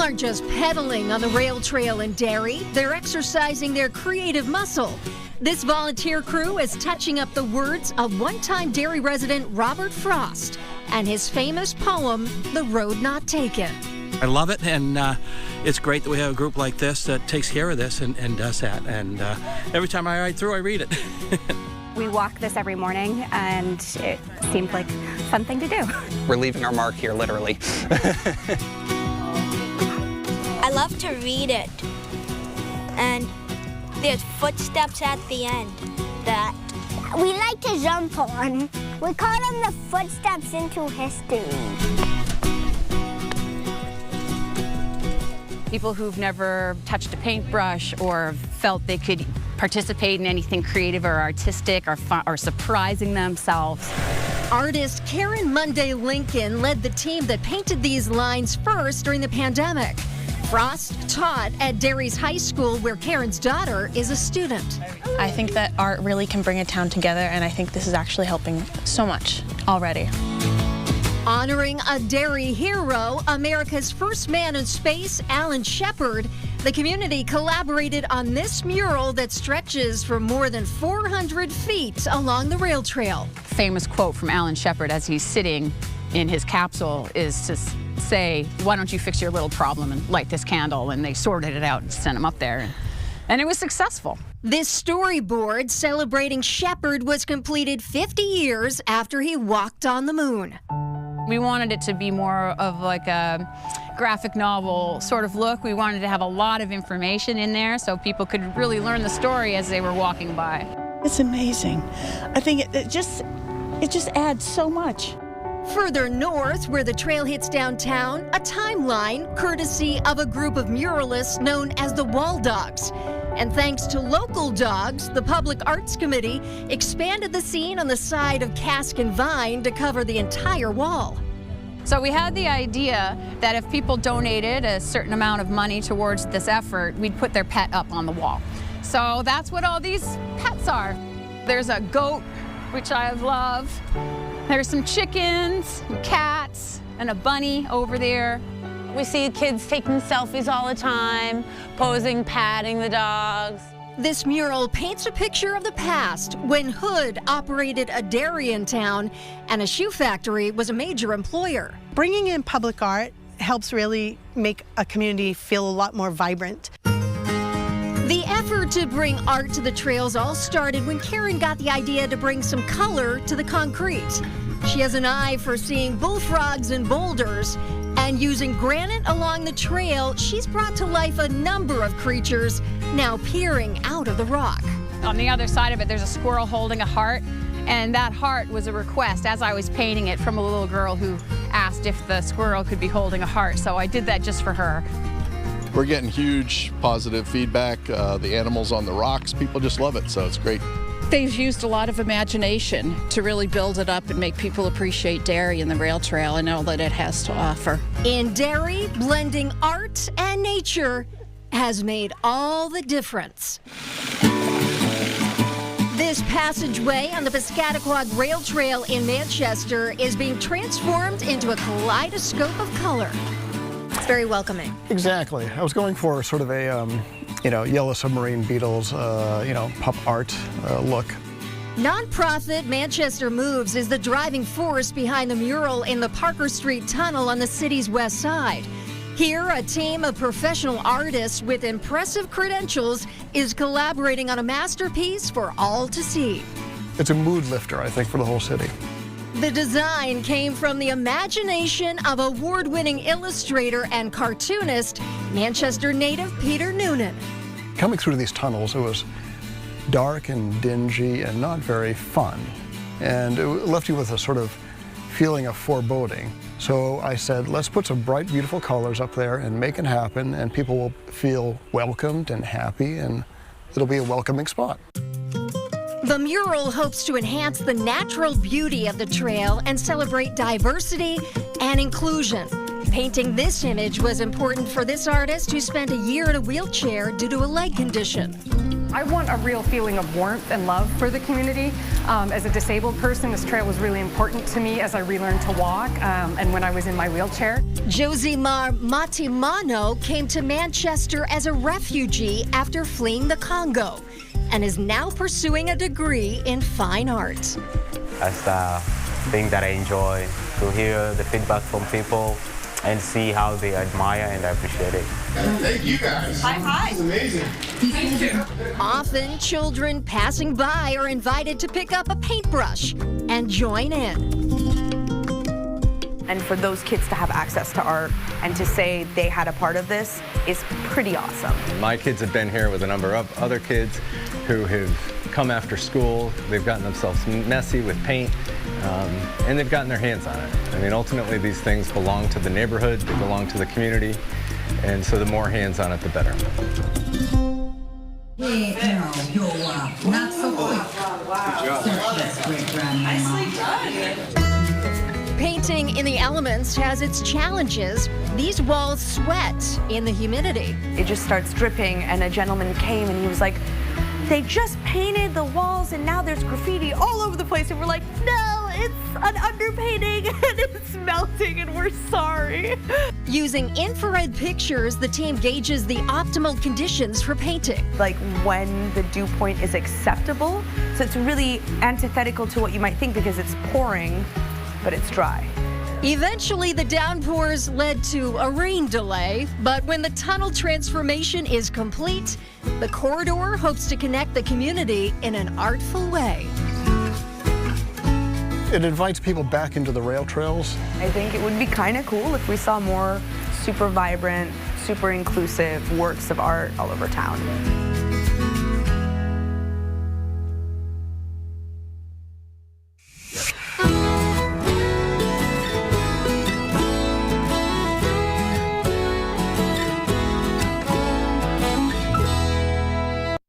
aren't just pedaling on the rail trail in Derry, they're exercising their creative muscle. This volunteer crew is touching up the words of one-time Derry resident Robert Frost and his famous poem, The Road Not Taken. I love it, and it's great that we have a group like this that takes care of this and does that. And every time I ride through, I read it. We walk this every morning, and it seemed like a fun thing to do. We're leaving our mark here, literally. I love to read it, and there's footsteps at the end that we like to jump on. We call them the footsteps into history. People who've never touched a paintbrush or felt they could participate in anything creative or artistic or surprising themselves. Artist Karen Monday Lincoln led the team that painted these lines first during the pandemic. Frost taught at Derry's high school where Karen's daughter is a student. I think that art really can bring a town together, and I think this is actually helping so much already. Honoring a Derry hero, America's first man in space, Alan Shepard, the community collaborated on this mural that stretches for more than 400 feet along the rail trail. Famous quote from Alan Shepard as he's sitting in his capsule is to say, "Why don't you fix your little problem and light this candle?" And they sorted it out and sent him up there. And it was successful. This storyboard celebrating Shepard was completed 50 years after he walked on the moon. We wanted it to be more of like a graphic novel sort of look. We wanted to have a lot of information in there so people could really learn the story as they were walking by. It's amazing. I think it just adds so much. Further north, where the trail hits downtown, a timeline courtesy of a group of muralists known as the Wall Dogs. And thanks to local dogs, the Public Arts Committee expanded the scene on the side of Cask and Vine to cover the entire wall. So we had the idea that if people donated a certain amount of money towards this effort, we'd put their pet up on the wall. So that's what all these pets are. There's a goat, which I love. There's some chickens, and cats, and a bunny over there. We see kids taking selfies all the time, posing, patting the dogs. This mural paints a picture of the past when Hood operated a dairy in town and a shoe factory was a major employer. Bringing in public art helps really make a community feel a lot more vibrant. The effort to bring art to the trails all started when Karen got the idea to bring some color to the concrete. She has an eye for seeing bullfrogs and boulders, and using granite along the trail, she's brought to life a number of creatures now peering out of the rock. On the other side of it, there's a squirrel holding a heart, and that heart was a request as I was painting it from a little girl who asked if the squirrel could be holding a heart, so I did that just for her. We're getting huge positive feedback. The animals on the rocks, people just love it, so it's great. They've used a lot of imagination to really build it up and make people appreciate Derry and the rail trail and all that it has to offer. In Derry, blending art and nature has made all the difference. This passageway on the Piscataquag Rail Trail in Manchester is being transformed into a kaleidoscope of color. It's very welcoming. Exactly. I was going for sort of a, Yellow Submarine Beatles, pop art look. Nonprofit Manchester Moves is the driving force behind the mural in the Parker Street Tunnel on the city's west side. Here, a team of professional artists with impressive credentials is collaborating on a masterpiece for all to see. It's a mood lifter, I think, for the whole city. The design came from the imagination of award-winning illustrator and cartoonist, Manchester native Peter Noonan. Coming through these tunnels, it was dark and dingy and not very fun. And it left you with a sort of feeling of foreboding. So I said, let's put some bright, beautiful colors up there and make it happen, and people will feel welcomed and happy, and it'll be a welcoming spot. The mural hopes to enhance the natural beauty of the trail and celebrate diversity and inclusion. Painting this image was important for this artist who spent a year in a wheelchair due to a leg condition. I want a real feeling of warmth and love for the community. As a disabled person, this trail was really important to me as I relearned to walk and when I was in my wheelchair. Josimar Matimano came to Manchester as a refugee after fleeing the Congo and is now pursuing a degree in fine art. That's the thing that I enjoy, to hear the feedback from people and see how they admire and appreciate it. Thank you guys. Hi. This is amazing. Thank you. Often, children passing by are invited to pick up a paintbrush and join in. And for those kids to have access to art and to say they had a part of this is pretty awesome. My kids have been here with a number of other kids who have come after school. They've gotten themselves messy with paint, and they've gotten their hands on it. I mean, ultimately, these things belong to the neighborhood, they belong to the community, and so the more hands on it, the better. Not so quick. Wow. Nicely done. Painting in the elements has its challenges. These walls sweat in the humidity. It just starts dripping, and a gentleman came and he was like, they just painted the walls and now there's graffiti all over the place. And we're like, no, it's an underpainting and it's melting and we're sorry. Using infrared pictures, the team gauges the optimal conditions for painting. Like when the dew point is acceptable. So it's really antithetical to what you might think because it's pouring, but it's dry. Eventually, the downpours led to a rain delay, but when the tunnel transformation is complete, the corridor hopes to connect the community in an artful way. It invites people back into the rail trails. I think it would be kind of cool if we saw more super vibrant, super inclusive works of art all over town.